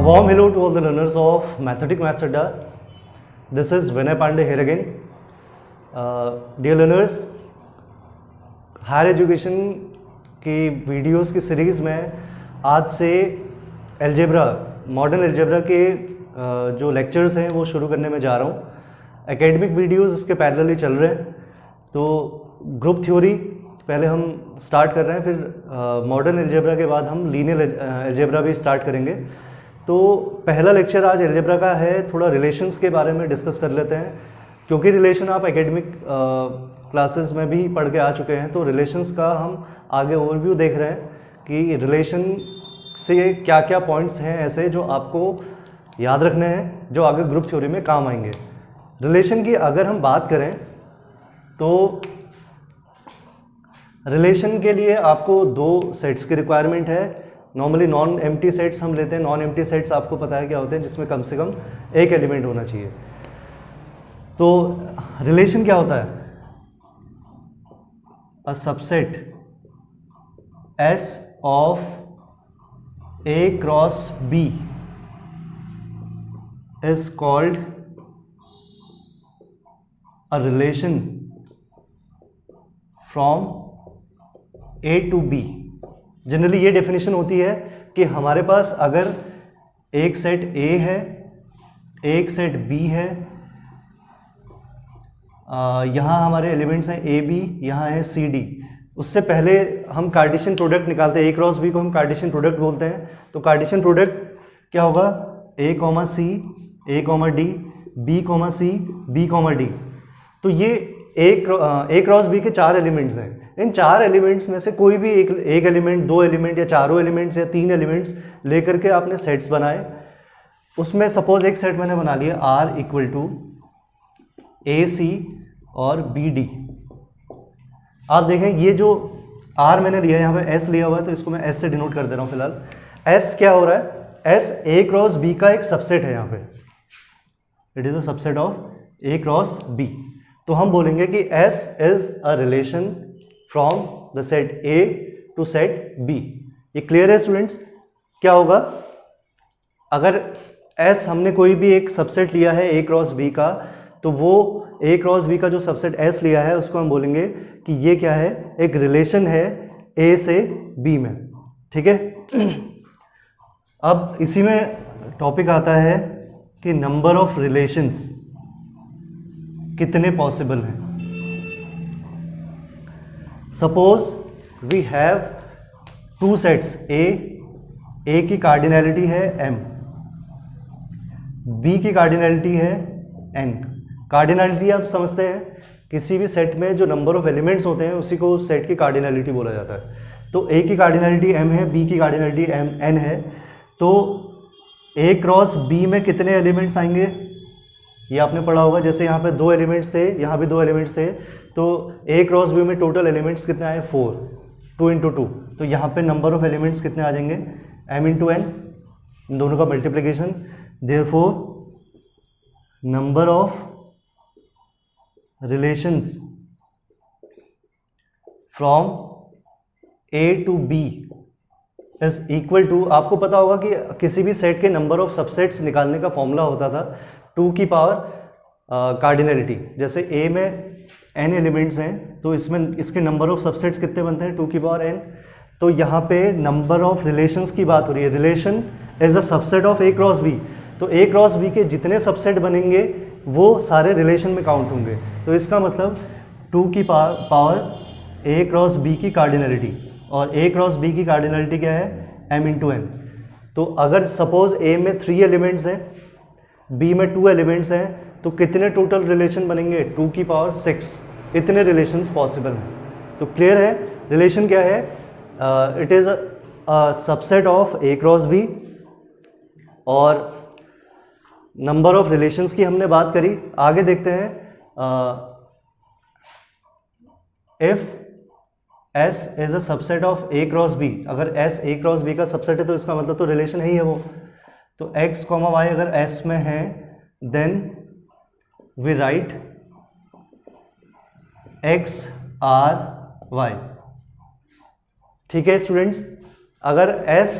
warm hello to all the learners of Mathematics Maths Adda. This is Vinay Pandey here again. Dear learners, higher education की videos की series में आज से algebra, modern algebra के जो lectures हैं वो शुरू करने में जा रहा हूँ. एकेडमिक वीडियोस इसके पैरेलली चल रहे हैं. तो ग्रुप थ्योरी पहले हम स्टार्ट कर रहे हैं, फिर मॉडर्न एल्जेब्रा के बाद हम लीनियर एल्जेब्रा भी स्टार्ट करेंगे. तो पहला लेक्चर आज एल्जेब्रा का है, थोड़ा रिलेशंस के बारे में डिस्कस कर लेते हैं, क्योंकि रिलेशन आप एकेडमिक क्लासेस में भी पढ़ के आ चुके हैं. तो रिलेशंस का हम आगे ओवरव्यू देख रहे हैं कि रिलेशन से क्या क्या पॉइंट्स हैं ऐसे जो आपको याद रखने हैं, जो आगे ग्रुप थ्योरी में काम आएंगे. रिलेशन की अगर हम बात करें तो रिलेशन के लिए आपको दो सेट्स की रिक्वायरमेंट है. नॉर्मली नॉन एम्प्टी सेट्स हम लेते हैं. नॉन एम्प्टी सेट्स आपको पता है क्या होते हैं, जिसमें कम से कम एक एलिमेंट होना चाहिए. तो रिलेशन क्या होता है? A subset S of A cross B is called a relation from A to B. Generally ये डेफिनेशन होती है कि हमारे पास अगर एक सेट A है, एक सेट B है, यहाँ हमारे एलिमेंट्स हैं A B, यहाँ है C D. उससे पहले हम कार्टेशियन प्रोडक्ट निकालते हैं. A क्रॉस B को हम कार्टेशियन प्रोडक्ट बोलते हैं. तो कार्टेशियन प्रोडक्ट क्या होगा? A comma C, A comma D, B comma C, B comma D. तो ये A क्रॉस B के चार एलिमेंट्स हैं. इन चार एलिमेंट्स में से कोई भी एक एलिमेंट, दो एलिमेंट या चारों एलिमेंट्स या तीन एलिमेंट्स लेकर के आपने सेट्स बनाए. उसमें सपोज एक सेट मैंने बना लिया R इक्वल टू AC और BD. आप देखें ये जो R मैंने लिया है, यहाँ पे S लिया हुआ है, तो इसको मैं S से डिनोट कर दे रहा हूँ फिलहाल. S क्या हो रहा है? S A क्रॉस B का एक सबसेट है. यहाँ पे it is a subset of A cross B. तो हम बोलेंगे कि S is a relation from the set A to set B. ये क्लियर है स्टूडेंट्स? क्या होगा अगर S हमने कोई भी एक सबसेट लिया है A क्रॉस B का, तो वो A क्रॉस B का जो सबसेट S लिया है उसको हम बोलेंगे कि ये क्या है? एक रिलेशन है A से B में. ठीक है. अब इसी में टॉपिक आता है कि नंबर ऑफ रिलेशंस कितने पॉसिबल हैं. Suppose we have two sets A की कार्डिनैलिटी है M, B की कार्डिनैलिटी है N. कार्डिनैलिटी आप समझते हैं, किसी भी सेट में जो नंबर ऑफ एलिमेंट्स होते हैं उसी को उस सेट की कार्डिनैलिटी बोला जाता है. तो A की कार्डिनैलिटी M है, B की कार्डिनैलिटी N है. तो A क्रॉस B में कितने एलिमेंट्स आएंगे ये आपने पढ़ा होगा. जैसे यहाँ पे दो एलिमेंट्स थे, यहाँ भी दो एलिमेंट्स थे, तो A क्रॉस B में टोटल एलिमेंट्स कितने आए? 4, 2 इंटू 2. तो यहाँ पे नंबर ऑफ एलिमेंट्स कितने आ जाएंगे? M इंटू N, इन दोनों का multiplication. Therefore number of relations from A to B is equal to, आपको पता होगा कि किसी भी सेट के नंबर ऑफ सबसेट्स निकालने का फॉर्मूला होता था 2 की पावर कार्डिनैलिटी. जैसे A में n एलिमेंट्स हैं, तो इसमें इसके नंबर ऑफ सबसेट्स कितने बनते हैं? 2 की पावर n. तो यहाँ पे नंबर ऑफ रिलेशंस की बात हो रही है. Relation is a subset of A cross B. तो A क्रॉस B के जितने सबसेट बनेंगे वो सारे रिलेशन में काउंट होंगे. तो इसका मतलब 2 की पावर A क्रॉस B की कार्डिनैलिटी, और A क्रॉस B की कार्डिनैलिटी क्या है? M into N. तो अगर सपोज A में 3 एलिमेंट्स हैं, B में 2 एलिमेंट्स हैं, तो कितने टोटल रिलेशन बनेंगे? 2 की पावर 6. इतने रिलेशंस पॉसिबल हैं. तो क्लियर है रिलेशन क्या है? It is a subset of A cross B. और नंबर ऑफ रिलेशंस की हमने बात करी. आगे देखते हैं. If S is a subset of A cross B, अगर S A क्रॉस B का सबसेट है तो इसका मतलब तो रिलेशन है ही है वो. तो x, y अगर S में है, then we write x R y. ठीक है स्टूडेंट्स, अगर S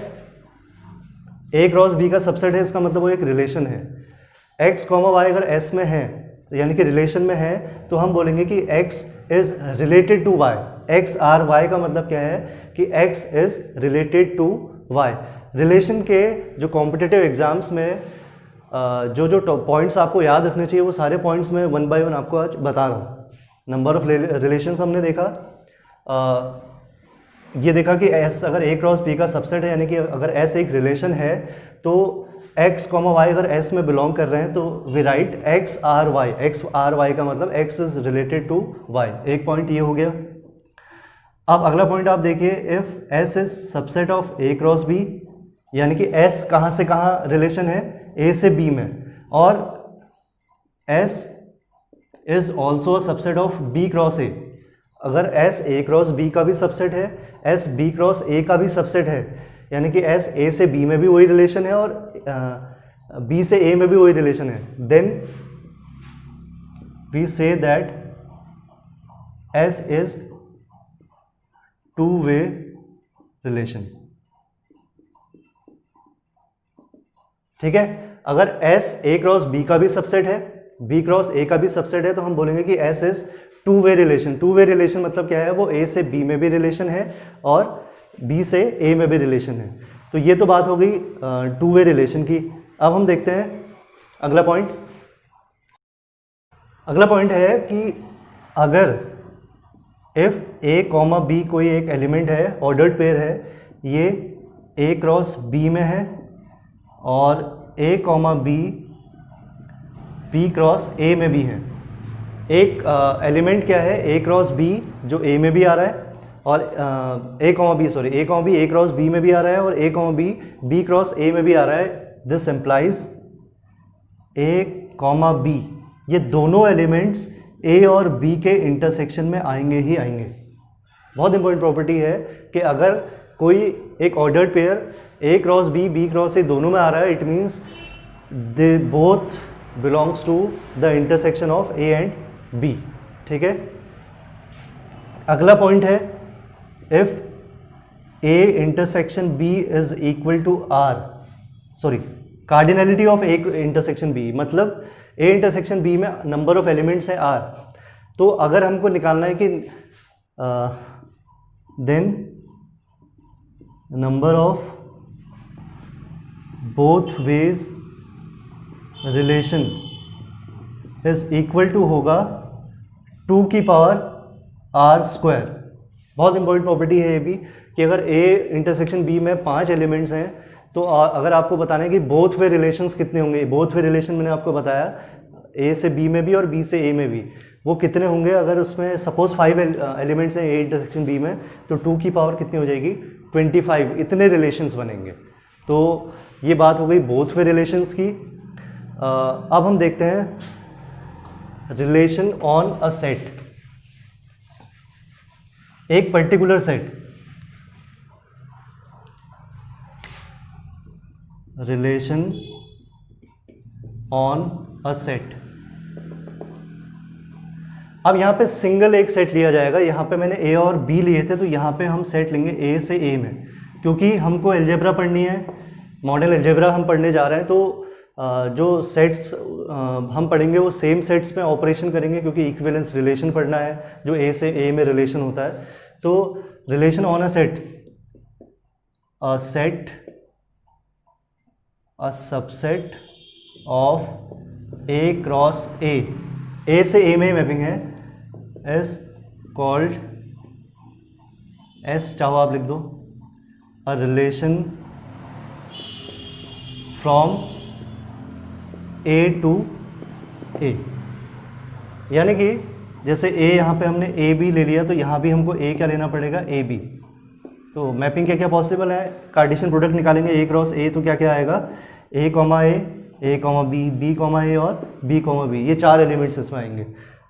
ए क्रॉस बी का सबसेट है, इसका मतलब वो एक रिलेशन है। एक्स कॉमा वाई अगर एस में है यानी कि रिलेशन में है तो हम बोलेंगे कि x is related to y. X R y का मतलब क्या है कि x is related to y. Relation के जो कॉम्पिटिटिव एग्जाम्स में जो जो पॉइंट्स आपको याद रखने चाहिए वो सारे पॉइंट्स मैं वन बाय वन आपको आज बता रहा हूँ। नंबर ऑफ रिलेशंस हमने देखा, ये देखा कि एस अगर ए क्रॉस बी का सबसेट है यानी कि अगर एस एक रिलेशन है तो एक्स कॉमा वाई अगर एस में बिलोंग कर रहे हैं तो we write x R y. X R y का मतलब x is related to y. एक पॉइंट ये हो गया। अब अगला पॉइंट आप देखिए, if S is subset of A cross B यानी कि एस कहाँ से कहाँ रिलेशन है, ए से बी में, और S is also subset of B cross A. अगर एस ए क्रॉस बी का भी सबसेट है, एस बी क्रॉस ए का भी सबसेट है, यानी कि एस ए से बी में भी वही रिलेशन है और बी से ए में भी वही रिलेशन है, then we say that S is two way relation. ठीक है, अगर एस ए क्रॉस बी का भी सबसेट है, बी क्रॉस ए का भी सबसेट है, तो हम बोलेंगे कि S is two way relation. To way relation मतलब क्या है, वो ए से बी में भी रिलेशन है और बी से ए में भी रिलेशन है। तो ये तो बात हो गई टू वे रिलेशन की। अब हम देखते हैं अगला पॉइंट। अगला पॉइंट है कि अगर इफ ए कॉमा बी कोई एक एलिमेंट है, ऑर्डर्ड पेयर है, ये ए क्रॉस बी में है और A comma B B cross A में भी है। एक एलिमेंट क्या है, ए क्रॉस बी जो ए में भी आ रहा है और A comma B A cross B में भी आ रहा है और A comma B B cross A में भी आ रहा है। This implies A comma B, ये दोनों एलिमेंट्स ए और बी के इंटरसेक्शन में आएंगे ही आएंगे। बहुत इंपॉर्टेंट प्रॉपर्टी है कि अगर कोई एक ordered pair A cross B cross A दोनों में आ रहा है, it means they both belongs to the intersection of A and B. ठीक है, अगला पॉइंट है, if A intersection B is equal to R, sorry cardinality of A intersection B, मतलब ए इंटरसेक्शन बी में नंबर ऑफ एलिमेंट्स है R. तो अगर हमको निकालना है कि then number of both ways relation is equal to होगा 2 की पावर आर स्क्वायर। बहुत इंपॉर्टेंट प्रॉपर्टी है ये भी कि अगर ए इंटरसेक्शन बी में 5 एलिमेंट्स हैं तो अगर आपको बताना है कि बोथ वे रिलेशंस कितने होंगे, बोथ वे रिलेशन मैंने आपको बताया ए से बी में भी और बी से ए में भी, वो कितने होंगे। अगर उसमें सपोज 5 एलिमेंट्स हैं ए इंटरसेक्शन बी में तो 2 की पावर कितनी हो जाएगी 25, इतने रिलेशंस बनेंगे। तो ये बात हो गई बोथ वे रिलेशंस की। अब हम देखते हैं रिलेशन ऑन अ सेट, एक particular set, relation on a set. अब यहाँ पे सिंगल एक सेट लिया जाएगा। यहाँ पे मैंने ए और बी लिए थे तो यहाँ पे हम सेट लेंगे ए से ए में, क्योंकि हमको अलजेब्रा पढ़नी है, मॉडल अलजेब्रा हम पढ़ने जा रहे हैं। तो जो सेट्स हम पढ़ेंगे वो सेम सेट्स में ऑपरेशन करेंगे, क्योंकि इक्विवेलेंस रिलेशन पढ़ना है जो ए से ए में रिलेशन होता है। तो relation on a set, a set, a subset of A cross ए से ए में मैपिंग है, इज कॉल्ड, एस चाहो आप लिख दो, a relation from A to A. यानी कि जैसे ए यहाँ पे हमने ए बी ले लिया तो यहाँ भी हमको ए क्या लेना पड़ेगा, ए बी। तो मैपिंग क्या क्या पॉसिबल है, कार्टेशियन प्रोडक्ट निकालेंगे ए क्रॉस ए, तो क्या क्या आएगा, ए कॉमा बी, बी कॉमा ए और बी कॉमा बी, ये 4 एलिमेंट्स इसमें आएंगे।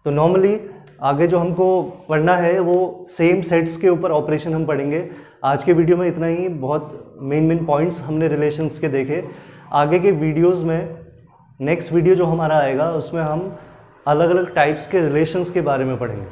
तो नॉर्मली आगे जो हमको पढ़ना है वो सेम सेट्स के ऊपर ऑपरेशन हम पढ़ेंगे। आज के वीडियो में इतना ही, बहुत मेन पॉइंट्स हमने रिलेशंस के देखे। आगे के वीडियोस में, नेक्स्ट वीडियो जो हमारा आएगा उसमें हम अलग अलग टाइप्स के रिलेशंस के बारे में पढ़ेंगे।